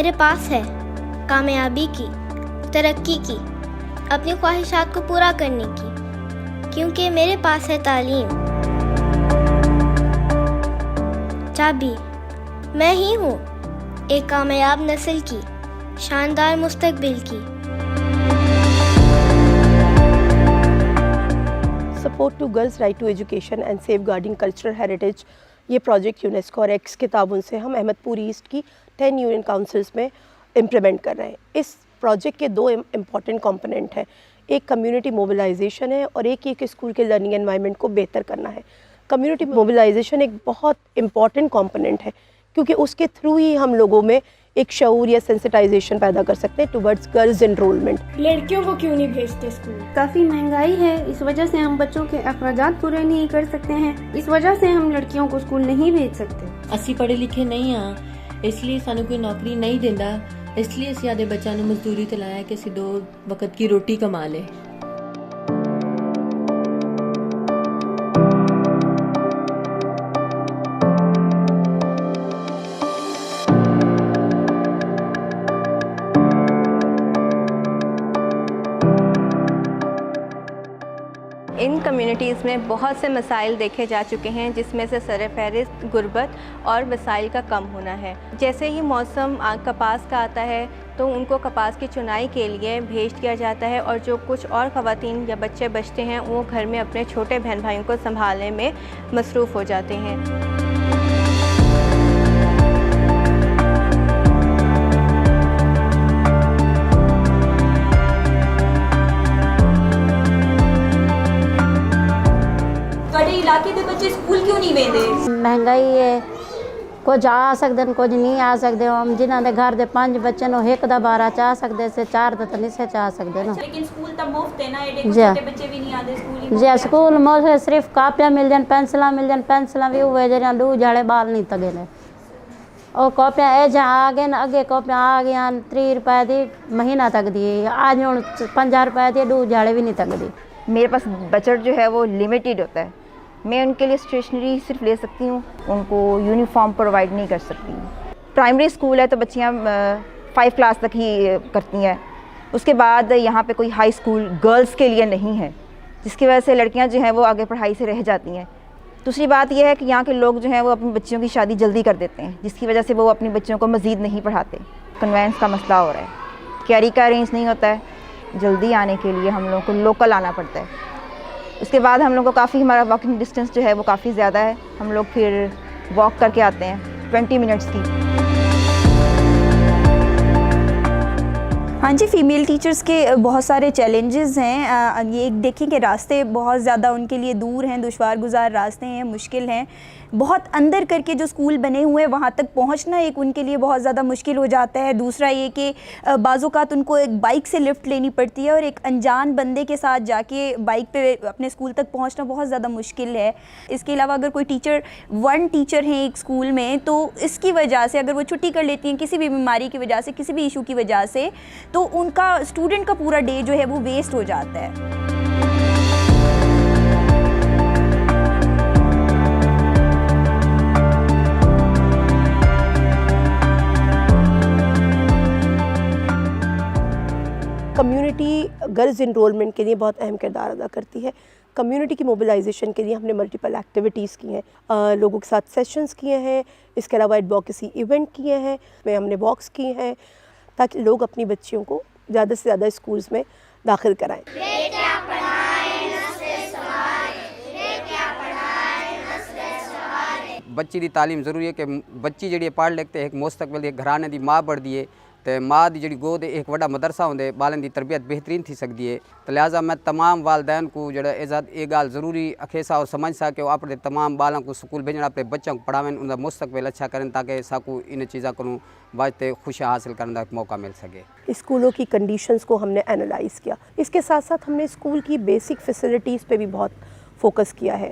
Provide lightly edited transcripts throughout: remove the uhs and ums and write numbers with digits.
मेरे पास है कामयाबी की, तरक्की की, अपनी ख्वाहिशात को पूरा करने की, क्योंकि मेरे पास है तालीम। चाबी मैं ही हूँ, एक कामयाब नस्ल की, शानदार मुस्तकबिल की। Support to girls right to education and safeguarding cultural heritage, ये प्रोजेक्ट यूनेस्को और एक्स के ताउन से हम अहमदपुर ईस्ट की 10 यूनियन काउंसिल्स में इम्प्लीमेंट कर रहे हैं। इस प्रोजेक्ट के 2 इम्पॉर्टेंट कंपोनेंट हैं, एक कम्युनिटी मोबिलाइजेशन है और एक स्कूल के लर्निंग एनवायरनमेंट को बेहतर करना है। कम्युनिटी मोबिलाइजेशन एक बहुत इम्पॉर्टेंट कंपोनेंट है क्योंकि उसके थ्रू ही हम लोगों में एक शऊर या सेंसिटाइजेशन पैदा कर सकते हैं टुवर्ड्स गर्ल्स एनरोलमेंट। लड़कियों को क्यों नहीं भेजते स्कूल? काफ़ी महंगाई है, इस वजह से हम बच्चों के अखराजात पूरे नहीं कर सकते हैं, इस वजह से हम लड़कियों को स्कूल नहीं भेज सकते। ਅਸੀਂ पढ़े लिखे नहीं हाँ, इसलिए सानू कोई नौकरी नहीं देता, इसलिए ਅਸੀਂ आदे बच्चों ने मजदूरी ते लाया कि ਅਸੀਂ 2 वक्त की रोटी कमा ले। इन कम्युनिटीज़ में बहुत से मसाइल देखे जा चुके हैं, जिसमें से सरफ़हरिस्त गुर्बत और वसाइल का कम होना है। जैसे ही मौसम कपास का आता है तो उनको कपास की चुनाई के लिए भेज दिया जाता है और जो कुछ और ख़वातीन या बच्चे बचते हैं वो घर में अपने छोटे बहन भाइयों को संभालने में मसरूफ़ हो जाते हैं। इलाके के बच्चे स्कूल क्यों नहीं वेंदे? महंगाई है, कुछ आ सकते हैं, कुछ नहीं आ सकते। हम जिन्होंने घर दे 5 बच्चे नो एक दा 12 चाह सकते से 4 दा तो नहीं से चाह सकते ना। लेकिन स्कूल तो मुफ्त है ना, एडे छोटे बच्चे भी नहीं आते स्कूल। जी स्कूल में सिर्फ कापियां मिल जान, पेंसिलां मिल जान, पेंसिलां भी हुए जरा 2 जाड़े बाल नहीं तगे ने और कॉपियां ए जा आ गए ना, अगे कॉपियां आ गई 3 रुपए दी महीना तक दी, आज हूँ 50 रुपए दी 2 जाड़े भी नहीं तक दी। मेरे पास बजट जो है वो लिमिटेड होता है, मैं उनके लिए स्टेशनरी सिर्फ ले सकती हूँ, उनको यूनिफॉर्म प्रोवाइड नहीं कर सकती। प्राइमरी स्कूल है तो बच्चियाँ 5 क्लास तक ही करती हैं, उसके बाद यहाँ पे कोई हाई स्कूल गर्ल्स के लिए नहीं है, जिसकी वजह से लड़कियाँ जो हैं वो आगे पढ़ाई से रह जाती हैं। दूसरी बात यह है कि यहाँ के लोग जो हैं वो अपनी बच्चियों की शादी जल्दी कर देते हैं, जिसकी वजह से वो अपनी बच्चियों को मज़ीद नहीं पढ़ाते। कन्वेंस का मसला हो रहा है, कैरी का अरेंज नहीं होता है, जल्दी आने के लिए हम लोगों को लोकल आना पड़ता है। उसके बाद हम लोग को काफ़ी, हमारा वॉकिंग डिस्टेंस जो है वो काफ़ी ज़्यादा है, हम लोग फिर वॉक करके आते हैं 20 मिनट्स की। हाँ जी, फ़ीमेल टीचर्स के बहुत सारे चैलेंजेस हैं। ये देखिए कि रास्ते बहुत ज़्यादा उनके लिए दूर हैं, दुश्वार गुजार रास्ते हैं, मुश्किल हैं। बहुत अंदर करके जो स्कूल बने हुए हैं वहाँ तक पहुँचना एक उनके लिए बहुत ज़्यादा मुश्किल हो जाता है। दूसरा ये कि बाज़ौक़ात उनको एक बाइक से लिफ्ट लेनी पड़ती है और एक अनजान बंदे के साथ जाके बाइक पे अपने स्कूल तक पहुँचना बहुत ज़्यादा मुश्किल है। इसके अलावा अगर कोई टीचर 1 टीचर हैं एक स्कूल में, तो इसकी वजह से अगर वो छुट्टी कर लेती हैं किसी भी बीमारी की वजह से, किसी भी इशू की वजह से, तो उनका स्टूडेंट का पूरा डे जो है वो वेस्ट हो जाता है। कम्युनिटी गर्ल्स इनरोलमेंट के लिए बहुत अहम किरदार अदा करती है। कम्युनिटी की मोबिलाइजेशन के लिए हमने मल्टीपल एक्टिविटीज़ की हैं, लोगों के साथ सेशंस किए हैं, इसके अलावा एडवोकेसी इवेंट किए हैं, में हमने वॉक्स किए हैं ताकि लोग अपनी बच्चियों को ज़्यादा से ज़्यादा स्कूल्स में दाखिल कराएं। बच्ची की तालीम जरूरी है कि बच्ची जी पढ़ लिखते एक मुस्तकबिल एक घराने की माँ बढ़ती है, तो माँ की जी गोद एक बड़ा मदरसा होंगे, बालन की तरबियत बेहतरीन थी सकती है। तो लिहाजा मैं तमाम वालदैन को जो ये गाल ज़रूरी अखेसा और समझ सा कि अपने तमाम बालों को स्कूल भेजना, अपने बच्चों को पढ़ावें, उनका मुस्तकबिल अच्छा करें ताकि साकू इन चीज़ों को वास्ते खुशी हासिल करने का मौका मिल सके। स्कूलों की कंडीशंस को हमने एनालाइज़ किया। इसके साथ साथ हमने स्कूल की बेसिक फैसिलिटीज़ पे भी बहुत फोकस किया है,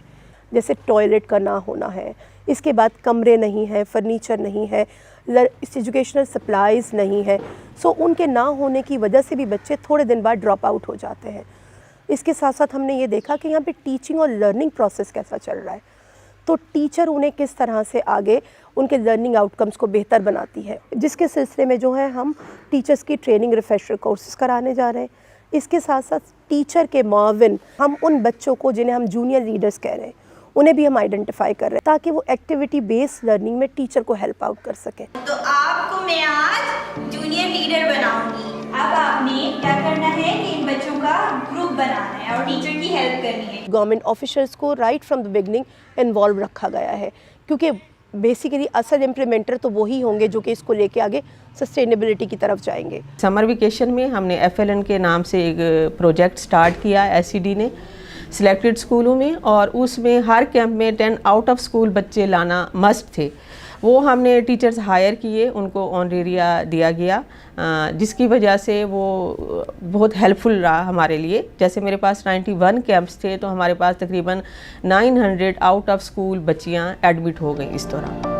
जैसे टॉयलेट का ना होना है, इसके बाद कमरे नहीं हैं, फर्नीचर नहीं है, एजुकेशनल सप्लाइज़ नहीं है। सो उनके ना होने की वजह से भी बच्चे थोड़े दिन बाद ड्रॉप आउट हो जाते हैं। इसके साथ साथ हमने ये देखा कि यहाँ पे टीचिंग और लर्निंग प्रोसेस कैसा चल रहा है। तो टीचर उन्हें किस तरह से आगे उनके लर्निंग आउटकम्स को बेहतर बनाती है, जिसके सिलसिले में जो है हम टीचर्स की ट्रेनिंग रिफ्रेशर कोर्सेज कराने जा रहे हैं। इसके साथ साथ टीचर के मुआविन, हम उन बच्चों को जिन्हें हम जूनियर लीडर्स कह रहे हैं उन्हें भी हम आइडेंटिफाई कर रहे हैं ताकि वो एक्टिविटी बेस्ड लर्निंग में टीचर को हेल्प आउट कर सकें। तो आपको मैं आज जूनियर लीडर बनाऊंगी। अब आपने क्या करना है कि इन बच्चों का ग्रुप बनाना है और टीचर की हेल्प करनी है। गवर्नमेंट ऑफिसर्स को right from the beginning involve रखा गया है, क्योंकि बेसिकली असल इम्प्लीमेंटर तो वही होंगे जो कि इसको लेके आगे सस्टेनेबिलिटी की तरफ जाएंगे। समर वेकेशन में हमने FLN के नाम से एक प्रोजेक्ट स्टार्ट किया SCD ने सिलेक्टेड स्कूलों में, और उसमें हर कैंप में 10 आउट ऑफ स्कूल बच्चे लाना मस्ट थे। वो हमने टीचर्स हायर किए, उनको ऑनरेरिया दिया गया, जिसकी वजह से वो बहुत हेल्पफुल रहा हमारे लिए। जैसे मेरे पास 91 कैंप्स थे तो हमारे पास तकरीबन 900 आउट ऑफ स्कूल बच्चियां एडमिट हो गई इस दौरान।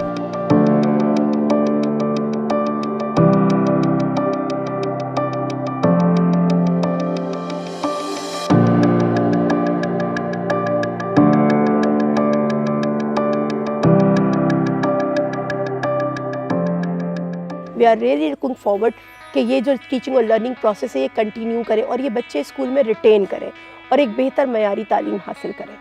We are really looking forward कि ये जो टीचिंग और लर्निंग प्रोसेस है ये कंटिन्यू करें और ये बच्चे स्कूल में रिटेन करें और एक बेहतर मयारी तालीम हासिल करें।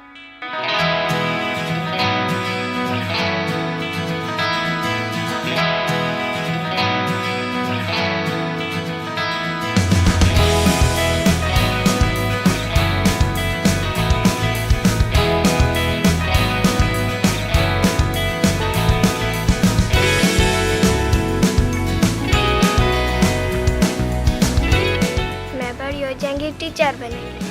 टीचर बनेंगे।